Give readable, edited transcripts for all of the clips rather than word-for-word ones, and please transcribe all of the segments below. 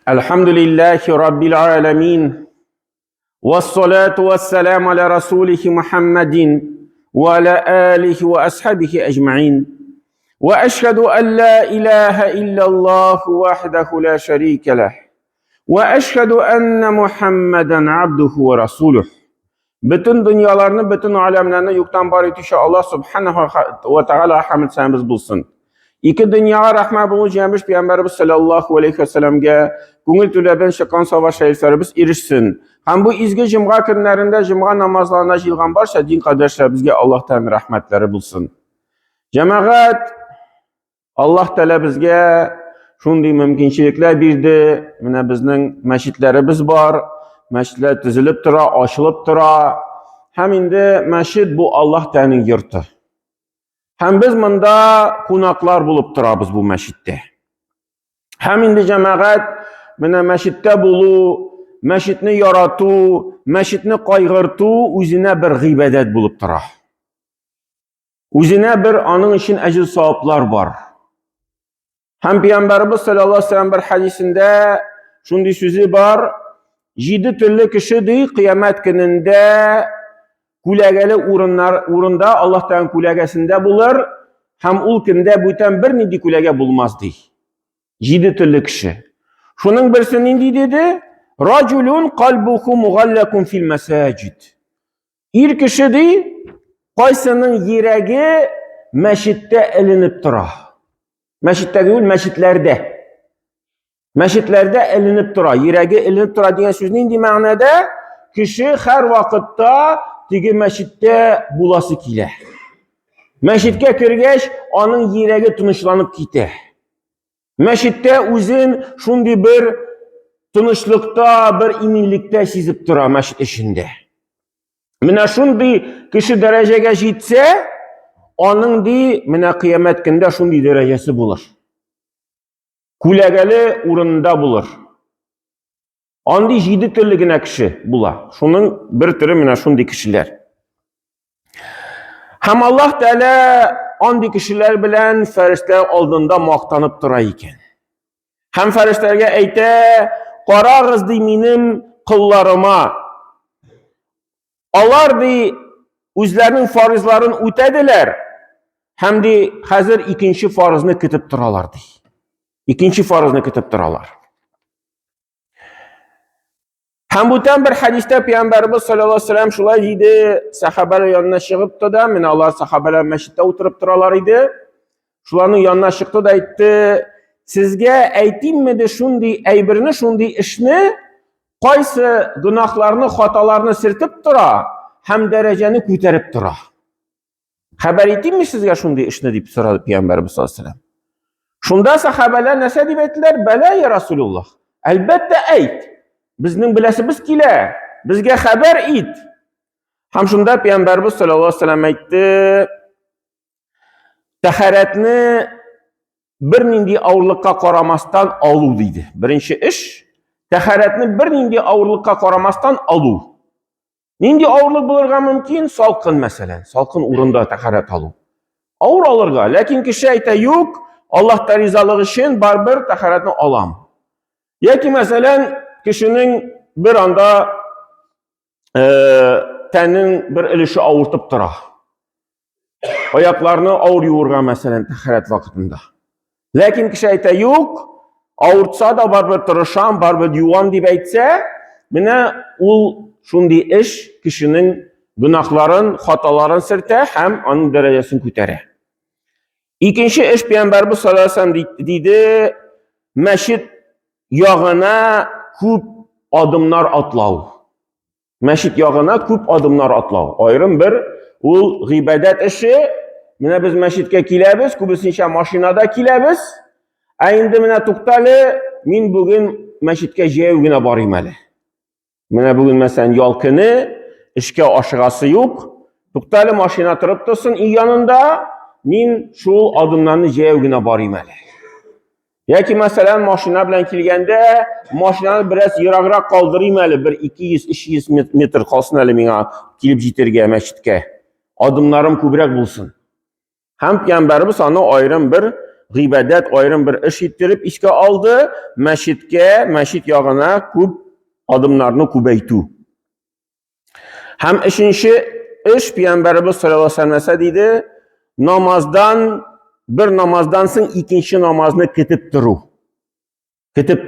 Elhamdülillahi Rabbil alemin. Vessalatu vesselamu ala Resulihi Muhammedin ve ala alihi ve ashabihi ecma'in. Ve eşhedü en la ilahe illallah vahdehu la şerike leh. Ve eşhedü enne Muhammeden abduhu ve resuluh. Bütün dünyalarını, bütün alemlerini yoktan var etişe Allah subhanahu ve teala hamd senimiz bulsun. İki dünyaya rahmet bulmuş gelmiş Peygamberimiz sallallahu aleyhi ve sellem'e gönül tüleben şakan savaş şehitlerimiz erişsin. Hem bu izgi cumğa günlerinde cumğa namazlarına jilgan barşa din kardeşler bizge Allah'tan rahmetleri bulsun. Cemaat Allah Teala bizge şunday mümkünçilikler birdi. Mine bizning meşitlerimiz var. Meşitler tizilip tura, açılıp tura. Hem indi meşit bu Allah Teala'nın yurtu. Hem biz mında konaklar bulup turabız bu meşitte. Hem indi cemaat mine meşitte bulu, meşitni yaratu, meşitni kaygırtu, üzine bir gıybedet bulup tura. Üzine bir anın için ecil sahipler var. Hem Peygamberimiz sallallahu aleyhi ve sellem bir hadisinde şunday sözü var. 7 türlü kişi kıyamet gününde kulegeli uğrunda Allah'tan kulegesinde bulur. Hem ul günde bütün bir nidi kulege bulmaz dey. 7 türlü kişi. Şunun birisi nindi dedi? Raculun kalbuhu mughallakun fil mesacid. İlk kişi dey, kaysının yüreği meşitte elinip dura. Meşitte değil, meşitlerde. Meşitlerde elinip dura. Yüreği elinip dura diyen söz nindi manada? Kişi her vakitte tigi meşitte bulası kile. Meşitke kirgeç, onun yüreği tınışlanıp gite. Meşitte uzun şundi bir tınışlıkta, bir iminlikte sizip dura meşit işinde. Mine şundi kişi dereceye jitse, onun di mine kıyamet günde şundi derecesi bulur. Kulegeli uğrunda bulur. Andi 7 türlüğüne kişi bula. Şunun bir türü mine şundi kişiler. Hem Allah Teala andi kişiler bilen ferişler aldığında maqtanıp dura iken. Hem ferişlerge eyte, qarağız di minim kıllarıma. Onlar di özlerinin farizlarını ötediler. Hem de hazır ikinci farizini kütüp duralar di. İkinci farizini kütüp duralar. Hem bundan bir hadiste Peygamberimiz sallallahu aleyhi ve sellem şulay deydi, sahabeler yanına çıkıptı da, Allah sahabeler meşitte oturup duralar idi. Şuların yanına çıktı da etti, sizge eytim mi de şundi eybirini, şundi işini, kaysı günahlarını, hatalarını sirtip dura, hem dereceni küterip dura. Haber ettim mi sizge şundi işini deyip soradı Peygamberimiz sallallahu aleyhi ve sellem. Şunda sahabeler nese deyip ettiler, bela ya Resulullah, elbette eyt. Bizning bilasimiz kile, bizge haber it. Ham shunda Peygamberimiz sallallohu alayhi vasallam aytdi, tahoratni bir nindi og'irlikka qaramasdan olu deydi. Birinchi ish, tahoratni bir nindi og'irlikka qaramasdan olu. Nindi og'irlik bo'lirga mumkin, salqin masalan, salqin o'rinda tahorat olu. Og'ir olirga, lekin kishi ayta, yo'q, Allohning rizoligi uchun baribir tahoratni olam. Yoki masalan kişinin bir anda tenin bir ilişi ağırtıp dura. Ayaklarını ağır yoğurga mesela taharet vakitinde. Lakin kişi ayta yok, ağırtsa da baribir tırışan, baribir yuvan deyip aytsa, mine ul şundi iş kişinin günahların, hataların sırtı hem onun derecesini kütere. İkinci iş Peygamberimiz sallallahu aleyhi ve sellem deydi, meşit yağına küp adımlar atlav. Meşit yağına küp adımlar atlav. Ayrım bir ul gıybedet işi. Mine biz meşitke kilebiz, kübüsünçe maşinada kilebiz. Ayında mine tuktali, min bugün meşitke jevgine barayım hele. Mine bugün mesela yalkını, işke aşığası yok. Tuktali maşina tırıp dursun yanında, min şu adımlarını jevgine barayım hele. Yoki masalan mashina bilan kelganda mashinani biraz yiroqroq qoldiraym hali, bir 200-300 metr qolsin hali menga kelib yetirga masjidga. Adımlarım ko'proq bo'lsin. Ham Peygamberimiz ona ayrim bir g'ibadat, ayrim bir ish ettirib ishga oldi. Masjid yog'ina ko'p adımlarını ko'paytu. Ham uchinchi ish Payg'ambarimiz sollallohu alayhi vasallam deydi, bir namazdan so'ng ikkinchi namozni ketib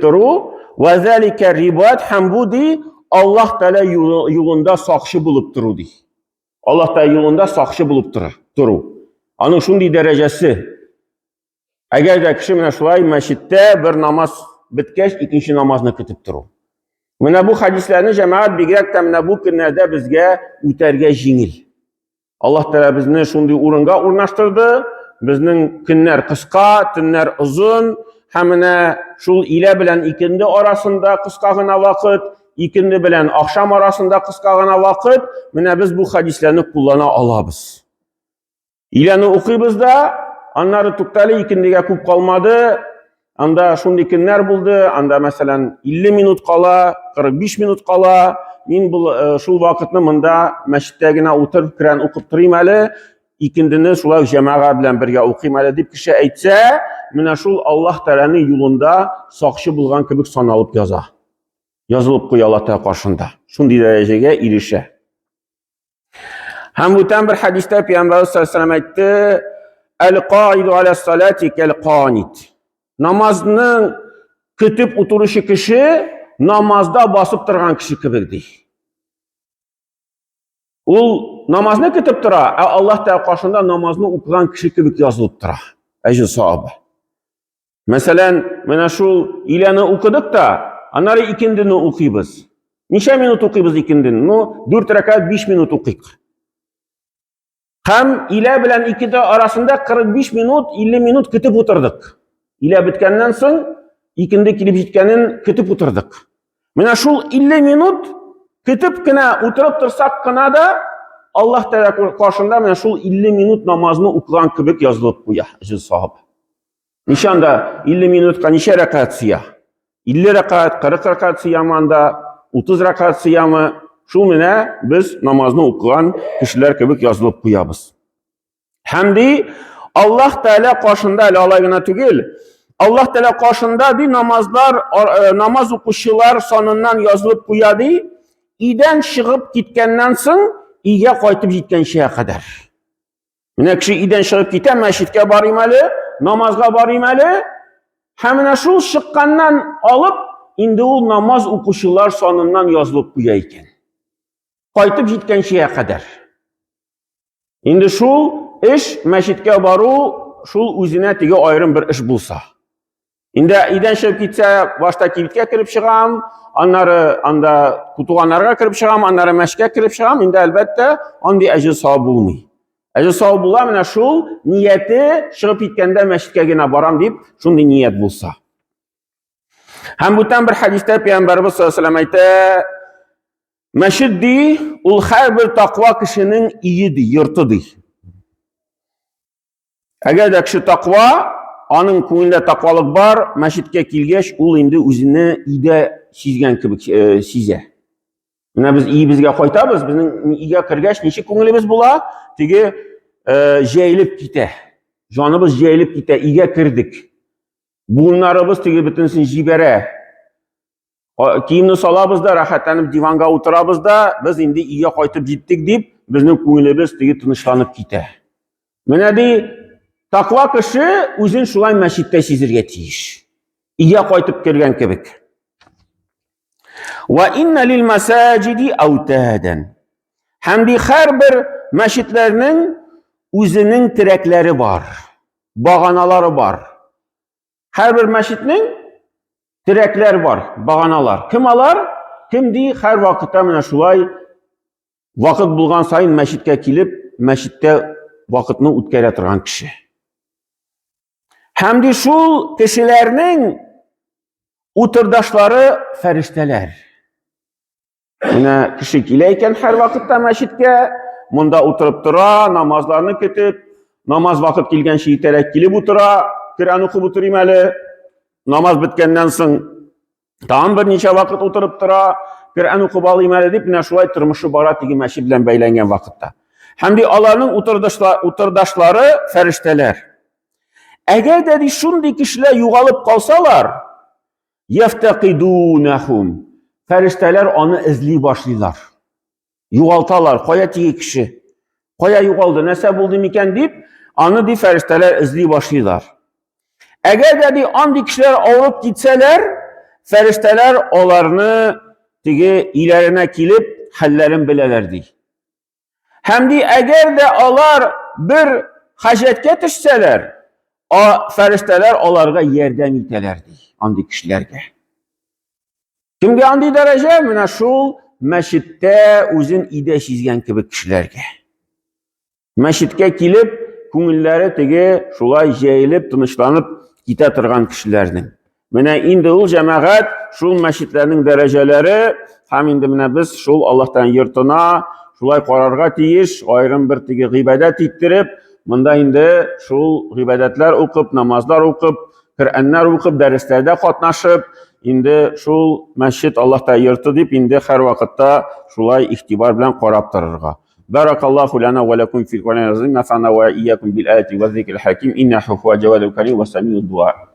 turu va zalika ribat ham bu di Alloh taolo yo'lida soqchi bo'lib turdi. Alloh taolo yo'lida soqchi bo'lib turu. Ana shunday darajasi. Agarda kishi mana shulay masjidda bir namoz bitgach ikkinchi namozni ketib turu. Mana bu hadislarni jamoat begrakda mana bu kunlarda bizga o'targa yengil. Alloh taolo bizni shunday o'ringa o'rnashtirdi. Bizning kunlar qisqa, tunlar uzun. Hamına şul ile bilen ikindi arasında qisqagina vaqt, ikindi bilen akşam arasında qisqagina vaqt. Mana biz bu hadislarni kullana alabız. İleni okuyubuz da, anları tuktali ikindiga ko'p qalmadı. Anda şunday kunlar buldu. Anda mesela 50 minut qala, 45 minut qala. Men bu şul vaqtni mında masjiddagina o'tirib Qur'on o'qib turayman. İkindini şulay cemaat bilen birga o'qiyman deb kishi aytsa, mana şul Alloh taolaning yo'lida soqchi bo'lgan kibik sanalib yazılib qo'ya Alloh taolo qarshında. Shunday darajaga erisha. Ham o'tan bir hadisda Payg'ambarimiz sollallohu alayhi vasallam aytdi: "Al-qoidu ala salati kal-qanit." Namazning kutib o'tirishi kishi namazda bosib turgan kishi kibikdi. Ul namozni kutib tura, Alloh taolo qarshında namozni o'qigan kishi kibik yazılib tura. Ajr savobi. Masalan, mana shu ilani o'qidik da, anari ikindini o'qiymiz. Necha minut o'qiymiz ikindini? 4 rakat 5 minut o'qiyik. Ham ila bilan ikindi arasında 45 minut, 50 minut kutib o'tirdik. Ila bitgandan so'ng ikindi kelib yetganin kutib o'tirdik. Mana shu 50 minut kutibgina o'tirib tursak-gina da Alloh taolo qarshında mana shu 50 minut namozni o'qigan kibik yazılib qo'ya. Ajr savobi. Nişanda 50 minutka neçe rakat siya? 50 rakat, 40 rakat siyamanda, 30 rakat siyamı, şu mine biz namazını okuyan kişiler kibik yazılıp koyabız. Hem de Allah Teala karşında alayına tügül. Allah Teala karşında di namaz okuşular sonundan yazılıp koyadı. İden çıkıp gitkenden soň iyiye qaytıp gitken şeye kadar. Mine kişi iden çıkıp giten meşitke barimalı. Namazga barimalı, hamına şu şıqqandan alıp, indi o namaz okuşular sonundan yazılıp koya iken. Qaytıp gitken şeye kadar. Indi şu iş meşitke baru, şu özüne tege ayrım bir iş bulsa. Indi iden çıkıp gitse, başta kilitke kirip çıkam, anda kutuğanlarga kirip çıkam, anları meşke kirip çıkam, indi elbette andi ajr savob bulmuyor. Ajr savob bular mana shu niyati chiqib ketganda masjidga boram deb shunday niyat bo'lsa. Ham bundan bir hadisda Payg'ambarimiz sollallohu alayhi vasallam aytdi: "Masjiddi ul har bir taqvo kishining uyidi, yurtidi." Agarda kishi taqvo, onun ko'nglida taqvolik bor, masjidga kelgach, u endi o'zini uyda sezgan kibik sezadi. Mana biz bizga qaytamiz, bizning uyga kirgach necha ko'nglimiz bo'lar? Tigi jayilib ketadi. Jonimiz jayilib ketadi, uyga kirdik. Bunlarimiz tigi butunsin jibara. Kiyimni solabizda, rahatlanib divanga o'tirabizda, biz endi uyga qaytib yetdik deb, bizning ko'nglimiz tigi tinchlanib ketadi. Mana de taqvo kishi o'zini shulay masjidda sezirga tegish. Uyga qaytib kirgan kibik. Ve inna lil masajidi avtadan. Hamdi har bir masjidlarning o'zining tirakları var, bağanaları var. Her bir masjidning tirakları var, bağanalar. Kim alar? Kimdi her vaqtda mana shulay vaqt bulgan sayın masjidga kelib, masjidda vaqtni o'tkazib turgan kishi. Hamdi şu kishilarning o'tirdaşları farishtalar. Buna kishi kelayken her vaqtda masjidga munda o'tirib tura, namozlarni ketib, namoz vaqt kelgan shay tarak kelib o'tira, Qur'on o'qib o'tirmali. Namoz bitgandan so'ng tam bir necha vaqt o'tirib tura, Qur'on o'qib olmali deb mana shulay turmushi boratigi masjid bilan baylangan vaqtda. Hamdi Allohning o'tirdaşları farishtalar. Eğer dedi şunday kişiler yugalıp kalsalar, yeftekidûnehum. Ferişteler onu izley başlayırlar. Yugaltalar, koya tiki kişi. Koya yugaldı, nese buldum iken deyip, onu di ferişteler izley başlayırlar. Eğer dedi andi kişiler alıp gitseler, ferişteler onlarını tiki ilerine kilip hallerin bilelerdi. Hem de eğer de onlar bir haşetke düşseler, o ferişteler onlarga yerden itelerdi. Andi kişilerge. Kimge andi derece? Mine şul meşitte uzun ide çizgen gibi kişilerge. Meşitke kilip, kungilleri tege şulay jeyilip, tınışlanıp gite tırgan kişilerinin. Mine indi ul cemaat şul meşitlerinin dereceleri, hem indi mine biz şul Allah'tan yırtına, şulay korarga tiyiş, ayrım bir tege gıbedet ittirip, mında indi şul gıbedetler okup, namazlar okup, Kur'anlar okup, derslerde katnaşıp, indi şul meşit Allah'tan yırtı deyip, indi her vakitte şulay ihtibar bilen korap tırırga. بارك الله لنا ولكم في القرآن العظيم نفعنا وإياكم بالآيات والذكر الحكيم إنه هو جواد الكريم وسميع الدعاء